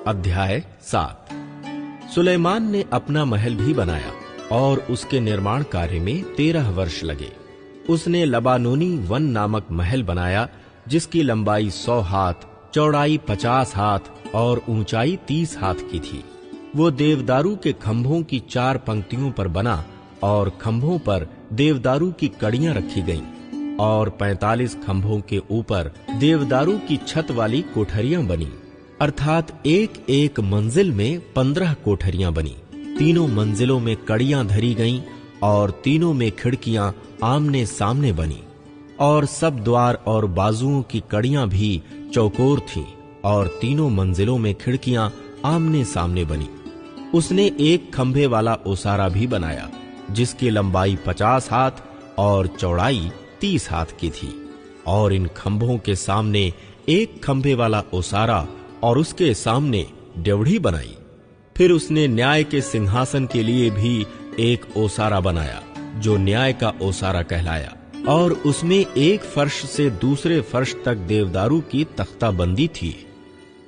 अध्याय 7। सुलेमान ने अपना महल भी बनाया और उसके निर्माण कार्य में 13 वर्ष लगे। उसने लबानोनी वन नामक महल बनाया, जिसकी लंबाई 100 हाथ, चौड़ाई 50 हाथ और ऊंचाई 30 हाथ की थी। वो देवदारू के खंभों की 4 पंक्तियों पर बना और खंभों पर देवदारू की कड़ियां रखी गईं और 45 खंभों के ऊपर देवदारू की छत वाली कोठरियां बनी, अर्थात एक एक मंजिल में 15 कोठरियां बनी। तीनों मंजिलों में कड़ियां धरी गईं और तीनों में खिड़कियां आमने सामने बनी, और सब द्वार और बाजुओं की कड़ियां भी चौकोर थीं और तीनों मंजिलों में खिड़कियां आमने सामने बनी। उसने एक खंभे वाला ओसारा भी बनाया, जिसकी लंबाई 50 हाथ और चौड़ाई 30 हाथ की थी, और इन खंभों के सामने एक खंभे वाला ओसारा और उसके सामने ड्योढ़ी बनाई। फिर उसने न्याय के सिंहासन के लिए भी एक ओसारा बनाया, जो न्याय का ओसारा कहलाया, और उसमें एक फर्श से दूसरे फर्श तक देवदारू की तख्ताबंदी थी।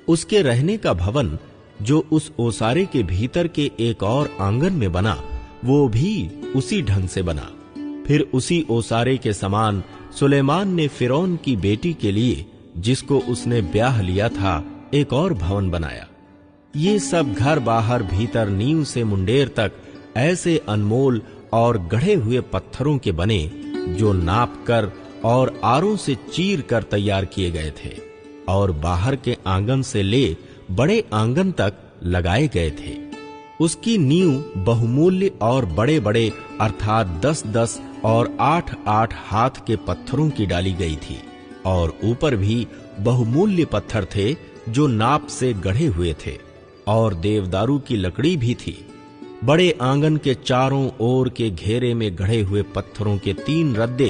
उसके रहने का भवन, जो उस ओसारे के भीतर के एक और आंगन में बना, वो भी उसी ढंग से बना। फिर उसी ओसारे के समान सुलेमान ने फिरौन की बेटी के लिए, जिसको उसने ब्याह लिया था, एक और भवन बनाया। ये सब घर बाहर भीतर नींव से मुंडेर तक ऐसे अनमोल और गढ़े हुए पत्थरों के बने, जो नाप कर और आरों से चीर कर तैयार किए गए थे, और बाहर के आंगन से ले बड़े आंगन तक लगाए गए थे। उसकी नींव बहुमूल्य और बड़े बड़े अर्थात 10-10 और 8-8 हाथ के पत्थरों की डाली गई थी, और ऊपर भी बहुमूल्य पत्थर थे जो नाप से गढ़े हुए थे, और देवदारू की लकड़ी भी थी। बड़े आंगन के चारों ओर के घेरे में गढ़े हुए पत्थरों के 3 रद्दे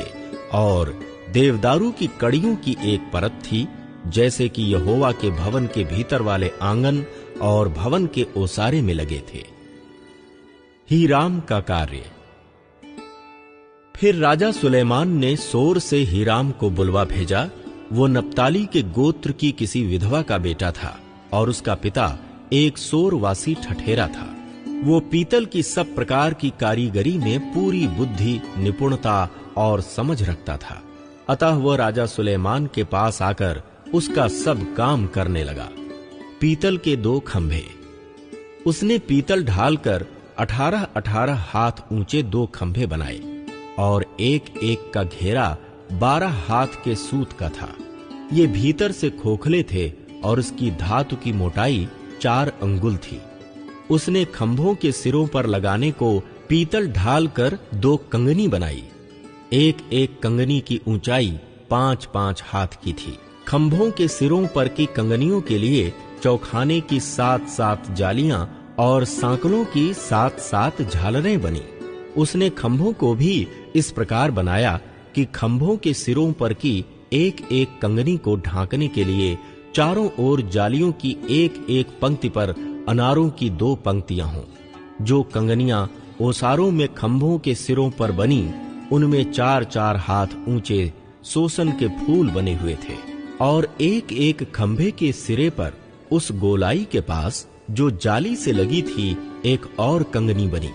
और देवदारू की कड़ियों की एक परत थी, जैसे कि यहोवा के भवन के भीतर वाले आंगन और भवन के ओसारे में लगे थे। हीराम का कार्य। फिर राजा सुलेमान ने सोर से हीराम को बुलवा भेजा। वो नप्ताली के गोत्र की किसी विधवा का बेटा था, और उसका पिता एक सोरवासी ठठेरा था। वो पीतल की सब प्रकार की कारीगरी में पूरी बुद्धि, निपुणता और समझ रखता था। अतः वह राजा सुलेमान के पास आकर उसका सब काम करने लगा। पीतल के 2 खंभे। उसने पीतल ढालकर 18-18 हाथ ऊंचे 2 खंभे बनाए, और एक एक का घेरा 12 हाथ के सूत का था। ये भीतर से खोखले थे, और उसकी धातु की मोटाई 4 अंगुल थी। उसने खंभों के सिरों पर लगाने को पीतल ढालकर 2 कंगनी बनाई। एक एक कंगनी की ऊंचाई 5-5 हाथ की थी। खंभों के सिरों पर की कंगनियों के लिए चौखाने की 7-7 जालियां और सांकलों की 7-7 झालरें बनी। उसने खंभों को भी इस प्रकार बनाया कि खंभों के सिरों पर की एक एक कंगनी को ढांकने के लिए चारों ओर जालियों की एक एक पंक्ति पर अनारों की 2 पंक्तियां हों। जो कंगनियां ओसारों में खंभों के सिरों पर बनी, उनमें 4-4 हाथ ऊंचे सोसन के फूल बने हुए थे, और एक एक खंभे के सिरे पर उस गोलाई के पास जो जाली से लगी थी एक और कंगनी बनी,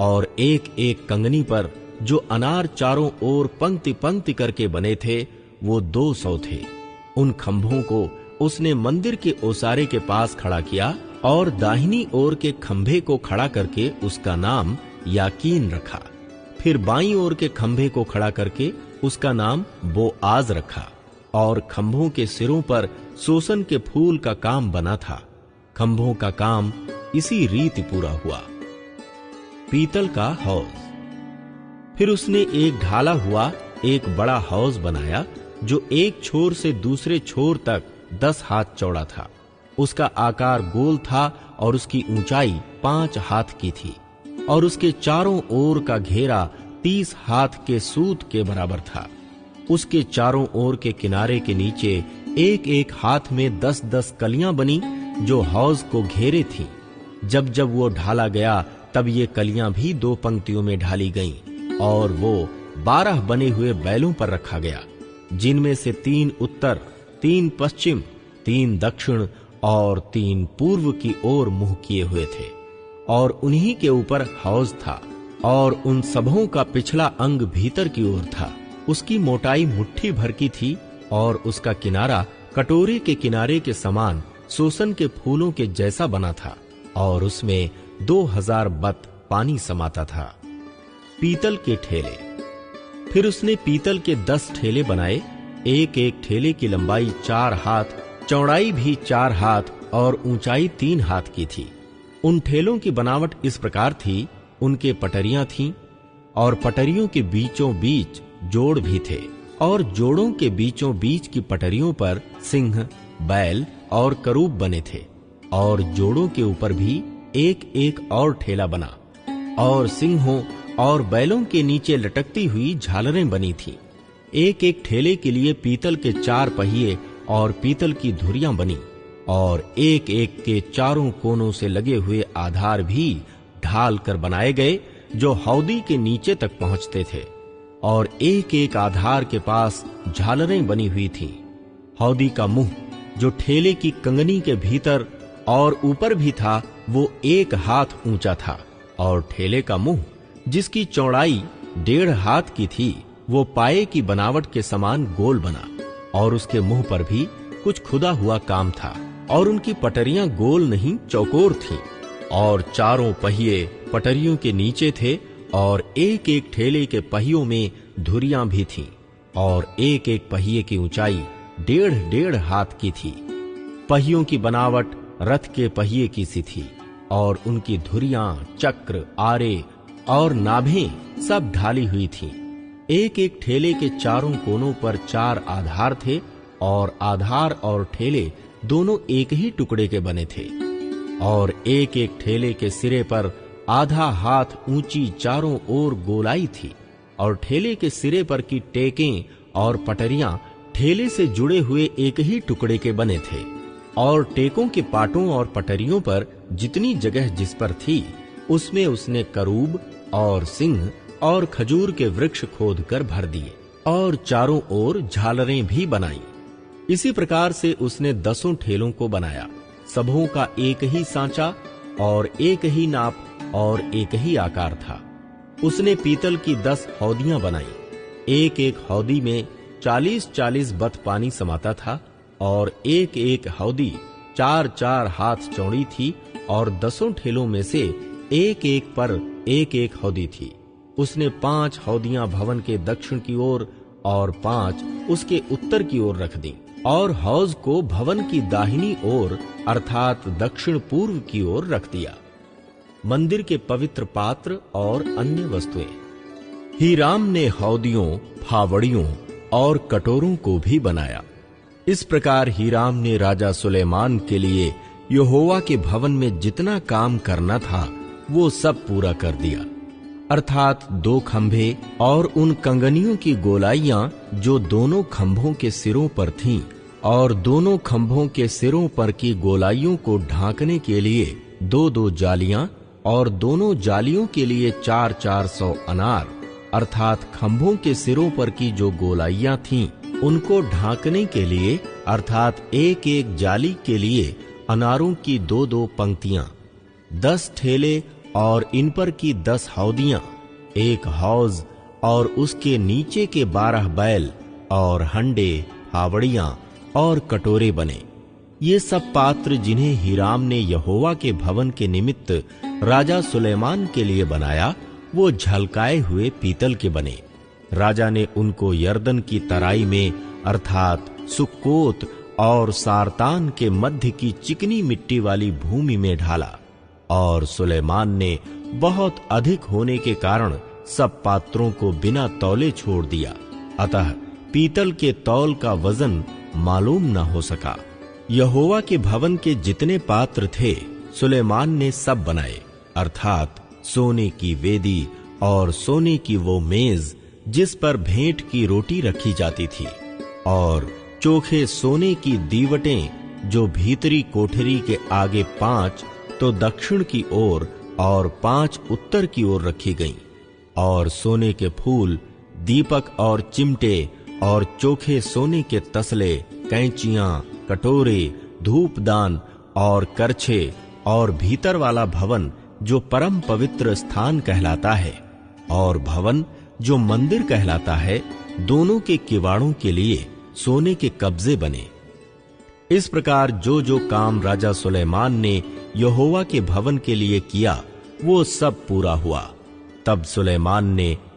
और एक एक कंगनी पर जो अनार चारों ओर पंक्ति पंक्ति करके बने थे, वो 200 थे। उन खंभों को उसने मंदिर के ओसारे के पास खड़ा किया, और दाहिनी ओर के खंभे को खड़ा करके उसका नाम याकीन रखा। फिर बाईं ओर के खंभे को खड़ा करके उसका नाम बोआज रखा, और खंभों के सिरों पर सोसन के फूल का काम बना था। खंभों का काम इसी रीति पूरा हुआ। पीतल का हौज। फिर उसने एक ढाला हुआ एक बड़ा हौज बनाया, जो एक छोर से दूसरे छोर तक 10 हाथ चौड़ा था। उसका आकार गोल था, और उसकी ऊंचाई 5 हाथ की थी, और उसके चारों ओर का घेरा 30 हाथ के सूत के बराबर था। उसके चारों ओर के किनारे के नीचे एक एक हाथ में 10-10 कलियां बनी, जो हौज को घेरे थीं। जब जब वो ढाला गया, तब ये कलियां भी 2 पंक्तियों में ढाली गईं, और वो 12 बने हुए बैलों पर रखा गया, जिनमें से 3 उत्तर, 3 पश्चिम, 3 दक्षिण और 3 पूर्व की ओर मुंह किए हुए थे, और उन्हीं के ऊपर हौज था, और उन सबों का पिछला अंग भीतर की ओर था। उसकी मोटाई मुट्ठी भर की थी, और उसका किनारा कटोरे के किनारे के समान सोसन के फूलों के जैसा बना था, और उसमें 2000 बत पानी समाता था। पीतल के ठेले। फिर उसने पीतल के 10 ठेले बनाए। एक एक ठेले की लंबाई 4 हाथ, चौड़ाई भी 4 हाथ और ऊंचाई 3 हाथ की थी। उन ठेलों की बनावट इस प्रकार थी, उनके पटरियां थीं, और पटरियों के बीचों बीच जोड़ भी थे, और जोड़ों के बीचों बीच की पटरियों पर सिंह, बैल और करूब बने थे, और जोड़ों के ऊपर भी एक एक और ठेला बना, और सिंहों और बैलों के नीचे लटकती हुई झालरें बनी थीं। एक एक ठेले के लिए पीतल के 4 पहिए और पीतल की धुरियां बनी, और एक एक के चारों कोनों से लगे हुए आधार भी ढाल कर बनाए गए, जो हौदी के नीचे तक पहुंचते थे, और एक एक आधार के पास झालरें बनी हुई थीं। हौदी का मुंह, जो ठेले की कंगनी के भीतर और ऊपर भी था, वो 1 हाथ ऊंचा था, और ठेले का मुंह, जिसकी चौड़ाई 1.5 हाथ की थी, वो पाए की बनावट के समान गोल बना, और उसके मुंह पर भी कुछ खुदा हुआ काम था, और उनकी पटरियां गोल नहीं चौकोर थीं, और चारों पहिए पटरियों के नीचे थे, और एक एक ठेले के पहियों में धुरियां भी थीं, और एक एक पहिए की ऊंचाई 1.5 हाथ की थी। पहियों की बनावट रथ के पहिए की सी थी, और उनकी धुरियां, चक्र, आरे और नाभें सब ढाली हुई थीं। एक एक ठेले के चारों कोनों पर 4 आधार थे, और आधार और ठेले दोनों एक ही टुकड़े के बने थे, और एक एक ठेले के सिरे पर आधा हाथ ऊंची चारों ओर गोलाई थी, और ठेले के सिरे पर की टेकें और पटरियां ठेले से जुड़े हुए एक ही टुकड़े के बने थे, और टेकों के पाटों और पटरियों पर जितनी जगह जिस पर थी, उसमें उसने करूब और सिंह और खजूर के वृक्ष खोद कर भर दिए, और चारों ओर झालरें भी बनाई। इसी प्रकार से उसने 10 ठेलों को बनाया। सबों का एक ही सांचा और एक ही नाप और एक ही आकार था। उसने पीतल की 10 हौदियां बनाई। एक एक हौदी में 40-40 बत पानी समाता था, और एक एक हौदी 4-4 हाथ चौड़ी थी, और 10 ठेलों में से एक एक पर एक एक हौदी थी। उसने 5 हौदियां भवन के दक्षिण की ओर और 5 उसके उत्तर की ओर रख दी, और हौज को भवन की दाहिनी ओर अर्थात दक्षिण पूर्व की ओर रख दिया। मंदिर के पवित्र पात्र और अन्य वस्तुएं। हीराम ने हौदियों, फावड़ियों और कटोरों को भी बनाया। इस प्रकार हीराम ने राजा सुलेमान के लिए यहोवा के भवन में जितना काम करना था, वो सब पूरा कर दिया, अर्थात 2 खंभे और उन कंगनियों की गोलाइयां जो दोनों खंभों के सिरों पर थीं, और दोनों खंभों के सिरों पर की गोलाइयों को ढांकने के लिए 2-2 जालियां, और दोनों जालियों के लिए 400 अनार, अर्थात खंभों के सिरों पर की जो गोलाइयां थीं, उनको ढांकने के लिए, अर्थात एक एक जाली के लिए अनारों की 2-2 पंक्तियां, 10 ठेले और इन पर की 10 हौदियां, 1 हौज और उसके नीचे के 12 बैल और हंडे, फावड़ियां और कटोरे बने। ये सब पात्र जिन्हें हीराम ने यहोवा के भवन के निमित्त राजा सुलेमान के लिए बनाया, वो झलकाए हुए पीतल के बने। राजा ने उनको यरदन की तराई में, अर्थात सुक्कोत और सारतान के मध्य की चिकनी मिट्टी वाली भूमि में ढाला, और सुलेमान ने बहुत अधिक होने के कारण सब पात्रों को बिना तौले छोड़ दिया, अतः पीतल के तौल का वजन मालूम न हो सका। यहोवा के भवन के जितने पात्र थे, सुलेमान ने सब बनाए, अर्थात सोने की वेदी और सोने की वो मेज जिस पर भेंट की रोटी रखी जाती थी, और चोखे सोने की दीवटें जो भीतरी कोठरी के आगे 5 तो दक्षिण की ओर और 5 उत्तर की ओर रखी गईं, और सोने के फूल, दीपक और चिमटे और चोखे सोने के तसले, कैंचियां, कटोरे, धूपदान और करछे और भीतर वाला भवन जो परम पवित्र स्थान कहलाता है और भवन जो मंदिर कहलाता है, दोनों के किवाड़ों के लिए सोने के कब्जे बने। इस प्रकार जो जो काम राजा सुलेमान ने यहोवा के भवन के लिए किया, वो सब पूरा हुआ। तब सुलेमान ने